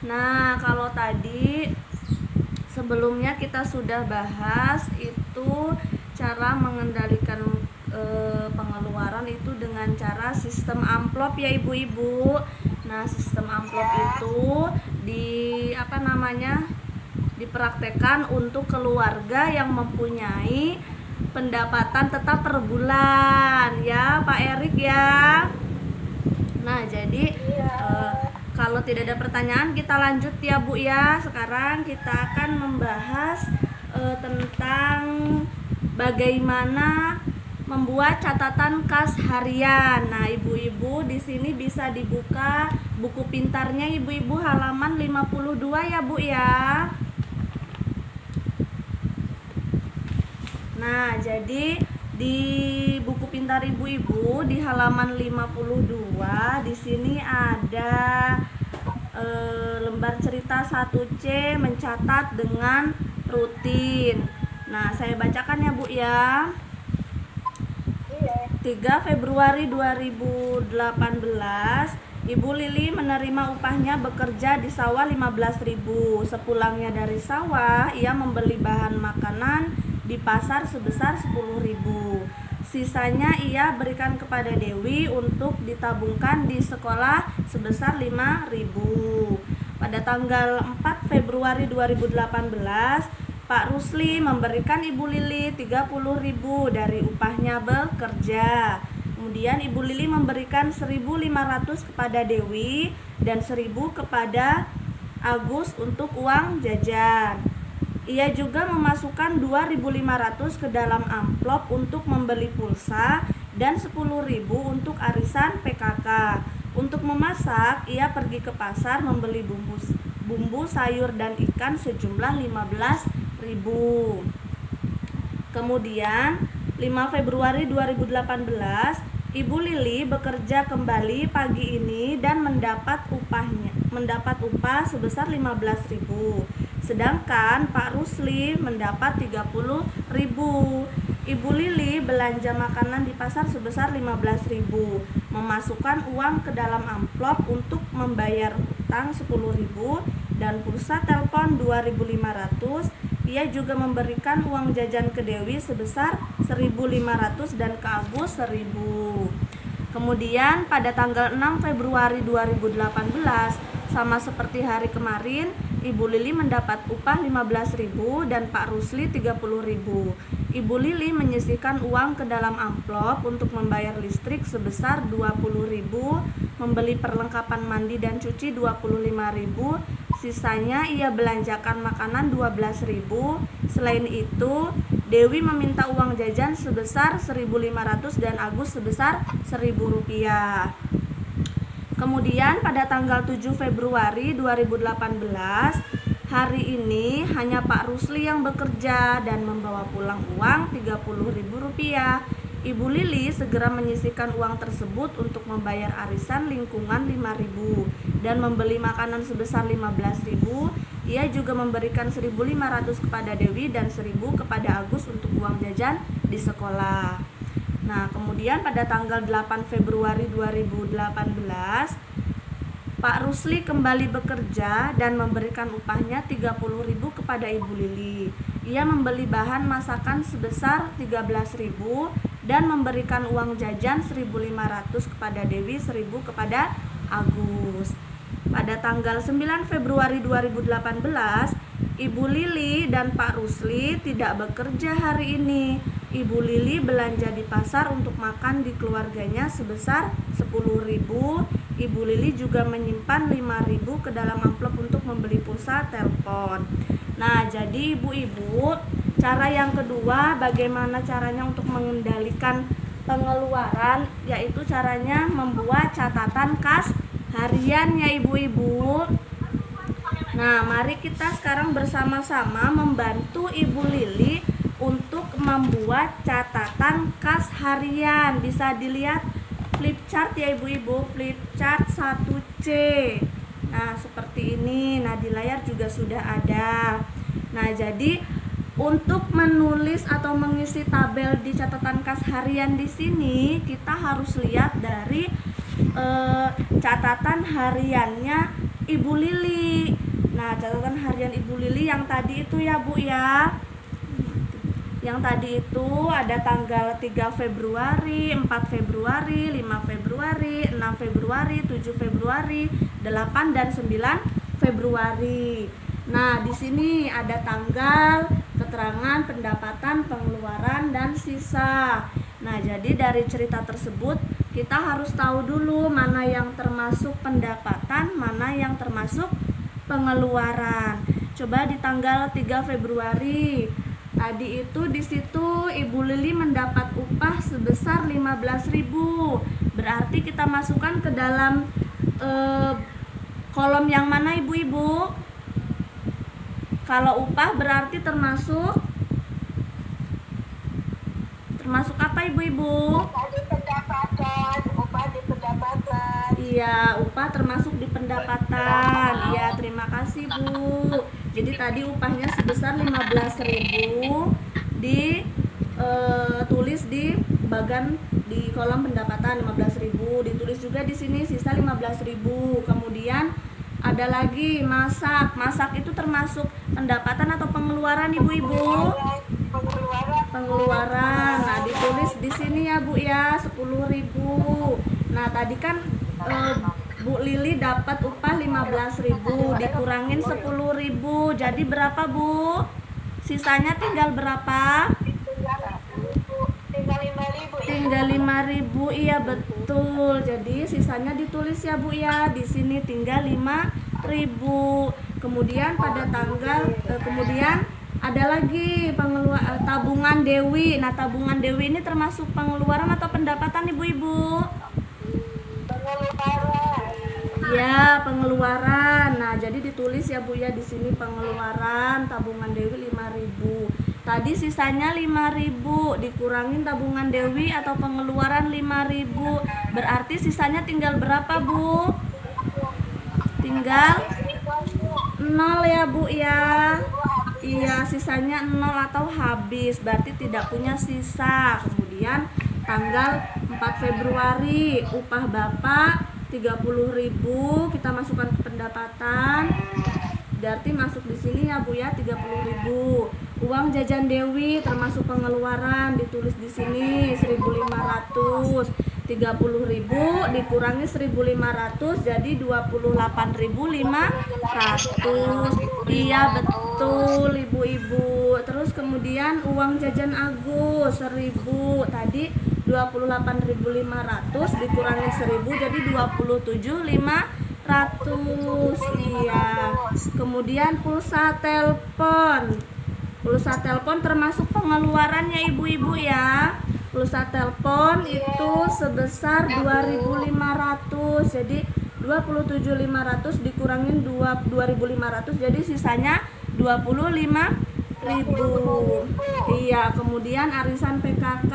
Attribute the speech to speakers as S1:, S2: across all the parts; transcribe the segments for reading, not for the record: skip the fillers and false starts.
S1: Nah, kalau tadi sebelumnya kita sudah bahas itu cara mengendalikan pengeluaran itu dengan cara sistem amplop ya ibu-ibu. Nah, sistem amplop itu dipraktekkan untuk keluarga yang mempunyai pendapatan tetap per bulan ya Pak Erik ya. Nah, jadi kalau tidak ada pertanyaan kita lanjut ya Bu ya. Sekarang kita akan membahas tentang bagaimana membuat catatan kas harian. Nah, ibu-ibu di sini bisa dibuka buku pintarnya ibu-ibu halaman 52 ya Bu ya. Nah, jadi di buku pintar ibu-ibu di halaman 52 di sini ada lembar cerita 1C mencatat dengan rutin. Nah, saya bacakan ya Bu ya. 3 Februari 2018 Ibu Lili menerima upahnya bekerja di sawah 15.000. Sepulangnya dari sawah, ia membeli bahan makanan di pasar sebesar 10.000. Sisanya ia berikan kepada Dewi untuk ditabungkan di sekolah sebesar 5.000. Pada tanggal 4 Februari 2018, Pak Rusli memberikan Ibu Lili 30.000 dari upahnya bekerja. Kemudian Ibu Lili memberikan 1.500 kepada Dewi dan 1.000 kepada Agus untuk uang jajan. Ia juga memasukkan 2.500 ke dalam amplop untuk membeli pulsa dan 10.000 untuk arisan PKK. Untuk memasak, ia pergi ke pasar membeli bumbu sayur dan ikan sejumlah 15.000. Kemudian 5 Februari 2018 Ibu Lili bekerja kembali pagi ini dan mendapat upah sebesar 15.000. Sedangkan Pak Rusli mendapat 30.000. Ibu Lili belanja makanan di pasar sebesar 15.000, memasukkan uang ke dalam amplop untuk membayar utang 10.000 dan pulsa telepon 2.500. Ia juga memberikan uang jajan ke Dewi sebesar 1.500 dan ke Agus 1.000. Kemudian pada tanggal 6 Februari 2018, sama seperti hari kemarin, Ibu Lili mendapat upah 15.000 dan Pak Rusli 30.000. Ibu Lili menyisihkan uang ke dalam amplop untuk membayar listrik sebesar 20.000, membeli perlengkapan mandi dan cuci 25.000. Sisanya ia belanjakan makanan 12.000. Selain itu, Dewi meminta uang jajan sebesar 1.500 dan Agus sebesar Rp1.000. Kemudian pada tanggal 7 Februari 2018, hari ini hanya Pak Rusli yang bekerja dan membawa pulang uang Rp30.000. Ibu Lili segera menyisihkan uang tersebut untuk membayar arisan lingkungan 5.000 dan membeli makanan sebesar 15.000. Ia juga memberikan 1.500 kepada Dewi dan 1.000 kepada Agus untuk uang jajan di sekolah. Nah, kemudian pada tanggal 8 Februari 2018, Pak Rusli kembali bekerja dan memberikan upahnya 30.000 kepada Ibu Lili. Ia membeli bahan masakan sebesar 13.000 dan memberikan uang jajan 1.500 kepada Dewi, 1.000 kepada Agus. Pada tanggal 9 Februari 2018, Ibu Lili dan Pak Rusli tidak bekerja hari ini. Ibu Lili belanja di pasar untuk makan di keluarganya sebesar 10.000. Ibu Lili juga menyimpan 5.000 ke dalam amplop untuk membeli pulsa telepon. Nah, jadi ibu-ibu, cara yang kedua bagaimana caranya untuk mengendalikan pengeluaran, yaitu caranya membuat catatan kas harian ya ibu-ibu. Nah, mari kita sekarang bersama-sama membantu Ibu Lili untuk membuat catatan kas harian. Bisa dilihat flip chart ya ibu-ibu, flip chart 1C. Nah, seperti ini. Nah, di layar juga sudah ada. Nah, jadi untuk menulis atau mengisi tabel di catatan kas harian di sini, kita harus lihat dari catatan hariannya Ibu Lili. Nah, catatan harian Ibu Lili yang tadi itu ya Bu ya. Yang tadi itu ada tanggal 3 Februari, 4 Februari, 5 Februari, 6 Februari, 7 Februari, 8 dan 9 Februari. Nah, di sini ada tanggal, keterangan, pendapatan, pengeluaran, dan sisa. Nah, jadi dari cerita tersebut kita harus tahu dulu mana yang termasuk pendapatan, mana yang termasuk pengeluaran. Coba di tanggal 3 Februari tadi itu di situ Ibu Lili mendapat upah sebesar 15.000. Berarti kita masukkan ke dalam kolom yang mana Ibu-ibu? Kalau upah berarti termasuk apa Ibu-ibu?
S2: Upah di pendapatan.
S1: Iya, upah termasuk di pendapatan. Iya, terima kasih Bu. Jadi tadi upahnya sebesar 15.000 ditulis di bagian di kolom pendapatan 15.000, ditulis juga di sini sisa 15.000. Kemudian ada lagi masak. Masak itu termasuk pendapatan atau pengeluaran Ibu-ibu? Pengeluaran. Nah, ditulis di sini ya Bu ya, 10.000. Nah, tadi kan Bu Lili dapat upah 15.000 dikurangin 10.000. Jadi berapa Bu? Sisanya tinggal berapa? Tinggal 5.000. Iya betul. Jadi sisanya ditulis ya Bu ya. Di sini tinggal 5.000. Kemudian pada tanggal kemudian ada lagi tabungan Dewi. Nah, tabungan Dewi ini termasuk pengeluaran atau pendapatan Ibu-ibu? Ya, pengeluaran. Nah, jadi ditulis ya Bu ya di sini pengeluaran tabungan Dewi 5.000. Tadi sisanya 5.000 dikurangin tabungan Dewi atau pengeluaran 5.000. Berarti sisanya tinggal berapa Bu? Tinggal 0 ya Bu ya. Iya, sisanya 0 atau habis. Berarti tidak punya sisa. Kemudian tanggal 4 Februari upah Bapak 30.000 kita masukkan ke pendapatan. Berarti masuk di sini ya Bu ya 30.000. Uang jajan Dewi termasuk pengeluaran, ditulis di sini 1.500. 30.000 dikurangi 1.500 jadi 28.500. Iya betul Ibu-ibu. Terus kemudian uang jajan Agus 1.000. Tadi 28.500 dikurangi 1.000 jadi 27.500. Iya. Kemudian pulsa telepon. Pulsa telepon termasuk pengeluarannya Ibu-ibu ya. Pulsa telepon itu sebesar 2.500. Jadi 27.500 dikurangin 2.500 jadi sisanya 25.000. Iya, kemudian arisan PKK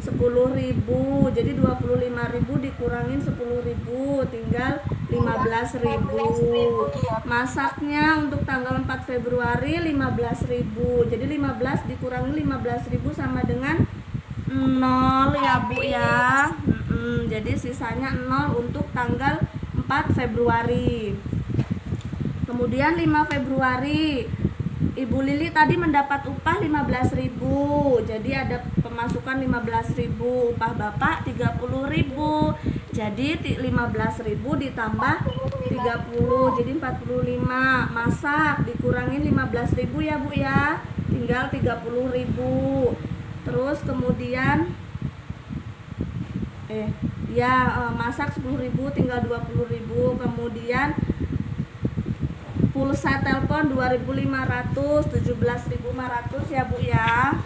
S1: 10.000. Jadi 25.000 dikurangin 10.000 tinggal 15.000. Masaknya untuk tanggal 4 Februari 15.000. Jadi 15 dikurangi 15.000 sama dengan 0 ya Bu ya. Jadi sisanya 0 untuk tanggal 4 Februari. Kemudian 5 Februari Ibu Lili tadi mendapat upah 15.000. Jadi ada pemasukan 15.000, upah Bapak 30.000. Jadi 15.000 ditambah 30 jadi 45. Masak dikurangin 15.000 ya Bu ya. Tinggal 30.000. Terus kemudian masak 10.000 tinggal 20.000. Kemudian pulsa telepon 2.500 17.500 ya Bu ya.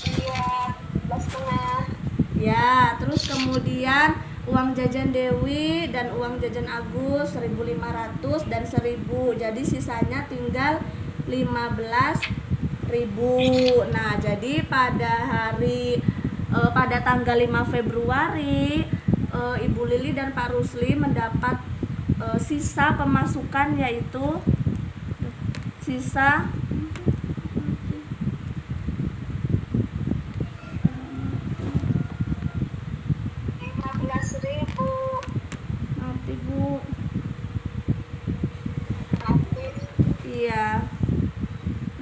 S2: Iya, 12,5.
S1: Ya, terus kemudian uang jajan Dewi dan uang jajan Agus 1.500 dan 1.000. Jadi sisanya tinggal 15.000. Nah, jadi pada tanggal 5 Februari Ibu Lili dan Pak Rusli mendapat sisa pemasukan yaitu sisa
S2: 15.000.
S1: Maaf Ibu.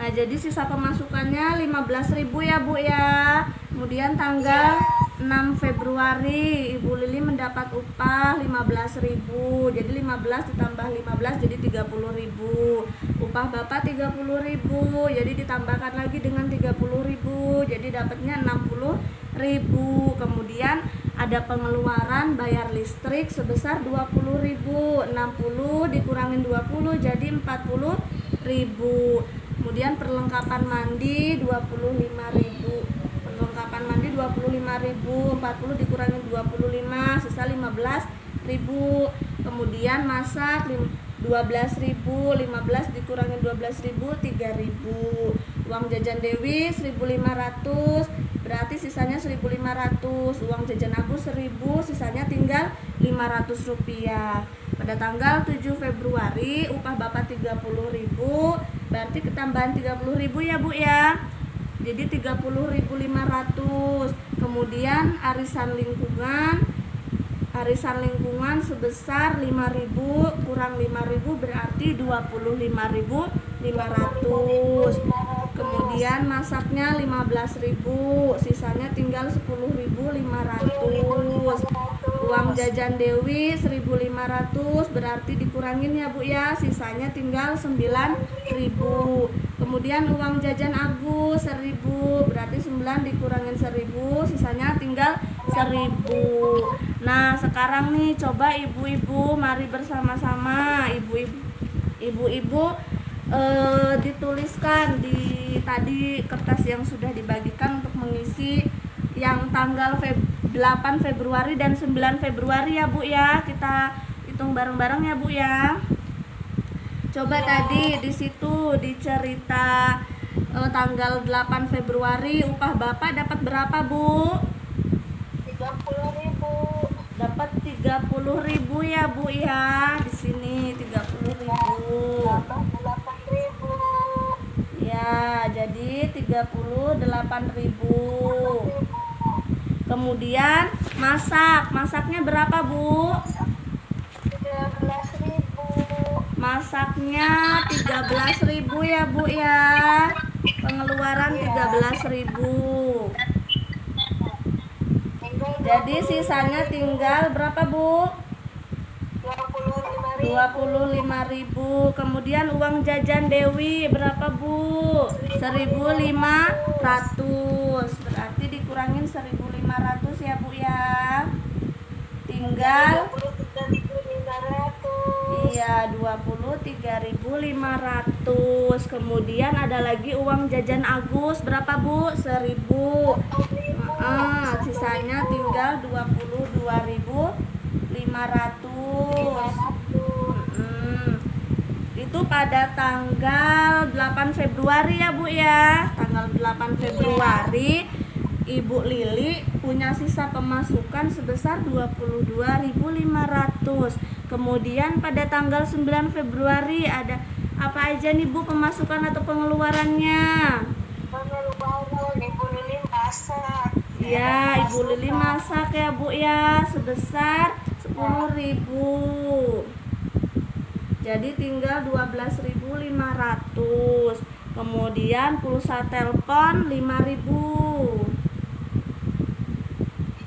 S1: Nah, jadi sisa pemasukannya 15.000 ya, Bu ya. Kemudian tanggal 6 Februari Ibu Lili mendapat upah 15.000. Jadi 15 ditambah 15 jadi 30.000. Upah Bapak 30.000. Jadi ditambahkan lagi dengan 30.000. Jadi dapatnya 60.000. Kemudian ada pengeluaran bayar listrik sebesar 20.000. 60 dikurangin 20 jadi 40.000. Kemudian perlengkapan mandi 25.000. Perlengkapan mandi 25.000, 40 dikurangin 25 sisa 15.000. Kemudian masak 12.000, 15 dikurangin 12.000 3.000. Uang jajan Dewi 1.500, berarti sisanya 1.500. Uang jajan Agus 1.000, sisanya tinggal 500 rupiah. Pada tanggal 7 Februari upah Bapak 30.000, berarti ketambahan 30.000 ya, Bu ya. Jadi 30.500. Kemudian arisan lingkungan sebesar 5.000 kurang 5.000 berarti 25.500. Kemudian masaknya 15.000, sisanya tinggal 10.500. Uang jajan Dewi 1.500 berarti dikurangin ya, Bu ya, sisanya tinggal 9.000. Kemudian uang jajan Agus 1.000 berarti 9 dikurangin 1.000 sisanya tinggal 1.000. Nah, sekarang nih coba ibu-ibu mari bersama-sama ibu-ibu dituliskan di tadi kertas yang sudah dibagikan untuk mengisi yang tanggal 8 Februari dan 9 Februari ya, Bu ya. Kita hitung bareng-bareng ya, Bu ya. Coba tadi di situ dicerita tanggal 8 Februari upah Bapak dapat berapa, Bu?
S2: 30.000.
S1: Dapat 30.000 ya, Bu ya. Di sini 30.000.
S2: 8.000.
S1: Ya, jadi 38.000. Kemudian masaknya berapa, Bu?
S2: 13.000.
S1: Masaknya 13.000 ya, Bu ya. Pengeluaran 13.000. Jadi sisanya tinggal berapa, Bu? 25.000. Kemudian uang jajan Dewi berapa, Bu? 1.500. Berarti dikurangin 1.500 ya, Bu ya. Tinggal
S2: 23.500.
S1: iya 23.500. Kemudian ada lagi uang jajan Agus berapa, Bu? 1.000. Sisanya tinggal 22.500. Itu pada tanggal 8 Februari ya, Bu ya. Tanggal 8 Februari Ibu Lili punya sisa pemasukan sebesar 22.500. Kemudian pada tanggal 9 Februari ada apa aja nih, Bu, pemasukan atau pengeluarannya?
S2: Pengeluaran Ibu Lili masak.
S1: Ya, Ibu Lili masak ya, Bu ya, sebesar 10.000. Jadi tinggal 12.500. Kemudian pulsa telepon 5.000.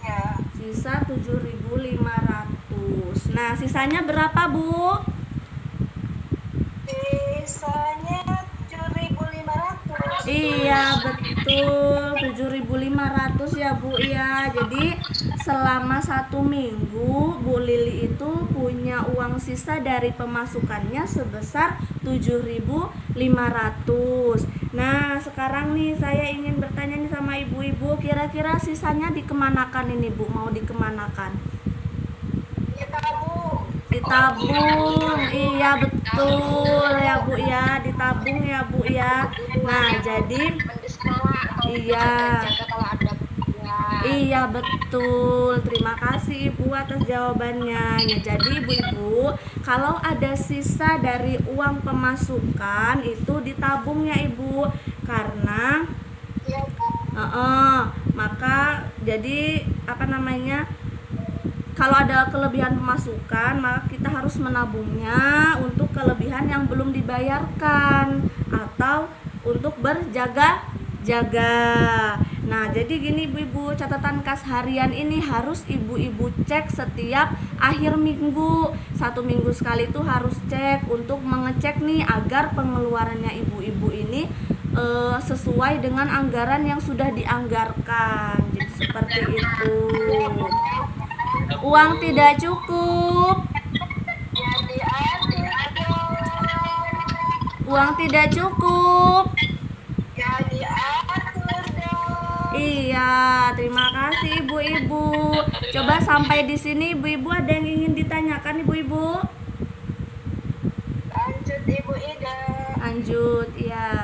S2: Iya.
S1: Sisa 7.500. Nah, sisanya berapa, Bu?
S2: Sisanya 7.500.
S1: Iya, betul. 7.500 ya, Bu ya. Jadi selama 1 minggu Bu Lili itu punya uang sisa dari pemasukannya sebesar 7.500. Nah, sekarang nih saya ingin bertanya nih sama ibu-ibu, kira-kira sisanya dikemanakan ini, Bu? Mau dikemanakan? Ditabung. Iya, betul ya, Bu ya. Ditabung ya, Bu ya. Nah, jadi iya. Iya, betul. Terima kasih Ibu atas jawabannya. Ya, jadi Ibu-ibu, kalau ada sisa dari uang pemasukan itu ditabung ya, Ibu. Karena maka jadi kalau ada kelebihan pemasukan, maka kita harus menabungnya untuk kelebihan yang belum dibayarkan atau untuk berjaga-jaga. Nah, jadi gini ibu-ibu, catatan kas harian ini harus ibu-ibu cek setiap akhir minggu. 1 minggu sekali itu harus cek untuk mengecek nih agar pengeluarannya ibu-ibu ini sesuai dengan anggaran yang sudah dianggarkan. Jadi seperti itu. Uang tidak cukup.
S2: Jadi atur dong.
S1: Uang tidak cukup.
S2: Jadi atur dong.
S1: Iya, terima kasih ibu-ibu. Coba sampai di sini ibu-ibu ada yang ingin ditanyakan ibu-ibu?
S2: Lanjut Ibu Ida.
S1: Lanjut, ya.